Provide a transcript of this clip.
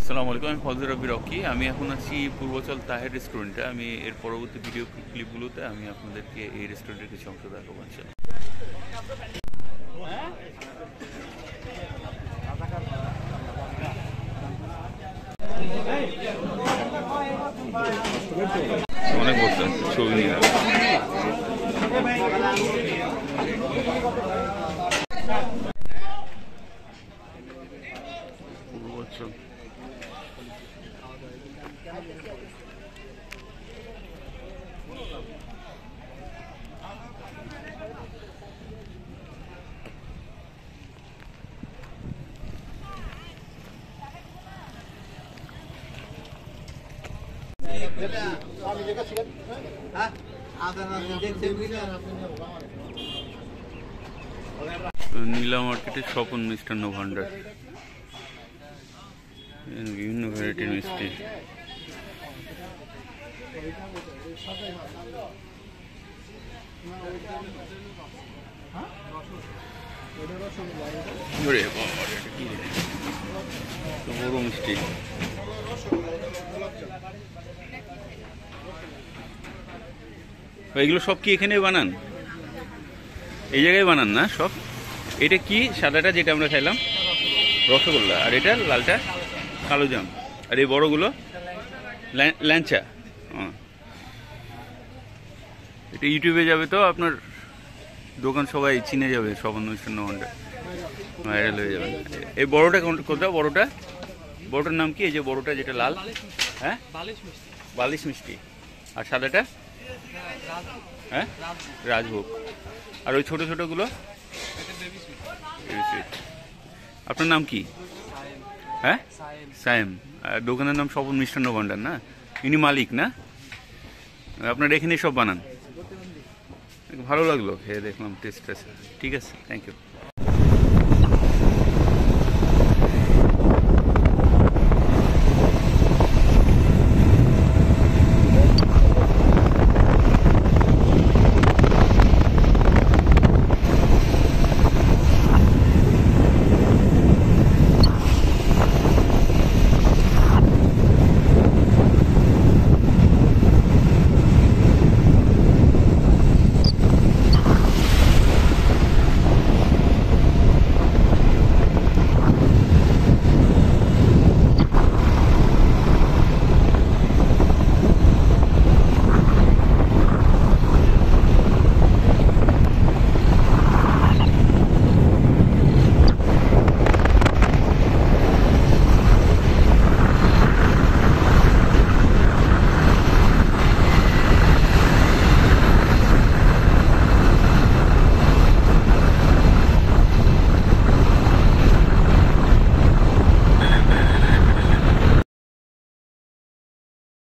আসসালামু আলাইকুম, আমি ফজল রবি রকি। আমি এখন আছি পূর্বাচল তাহের রেস্টুরেন্টে। আমি এর পরবর্তী ভিডিও ক্লিপগুলোতে আমি আপনাদেরকে এই রেস্টুরেন্টের কিছু অংশ দেখাবো ইনশাআল্লাহ। অনেক বসে ছবি নিয়ে পূর্বাচল নীলা মার্কেটের স্বপন মিষ্টান্ন ভান্ডার, বিভিন্ন ভ্যারাইটির মিষ্টি। বড় মিষ্টি, এগুলো সব কি এখানে বানান? এই জায়গায় বানান না সব? এটা কি সাদাটা যেটা আমরা খাইলাম? রসগোল্লা। আর এটা লালটা কালোজাম। আর এই বড়গুলো ল্যাংচা। এটা ইউটিউবে যাবে তো আপনার দোকান সবাই চিনে যাবে, স্বপন মিষ্টান্ন ভান্ডার ভাইরাল হয়ে যাবে। এই বড়টা কোনটা? বড়টার নাম কি? এই যে বড়টা যেটা লাল, হ্যাঁ বালিশ মিষ্টি। আর সাদাটা হ্যাঁ রাজভোগ। আর ওই ছোট ছোটগুলো আপনার নাম কি? হ্যাঁ সায়েম। দোকানের নাম স্বপন মিষ্টান্ন ভান্ডার না? ইনি মালিক না? আপনার এখানে সব বানান? ভালো লাগলো খেয়ে, দেখলাম টেস্ট আছে। ঠিক আছে, থ্যাংক ইউ।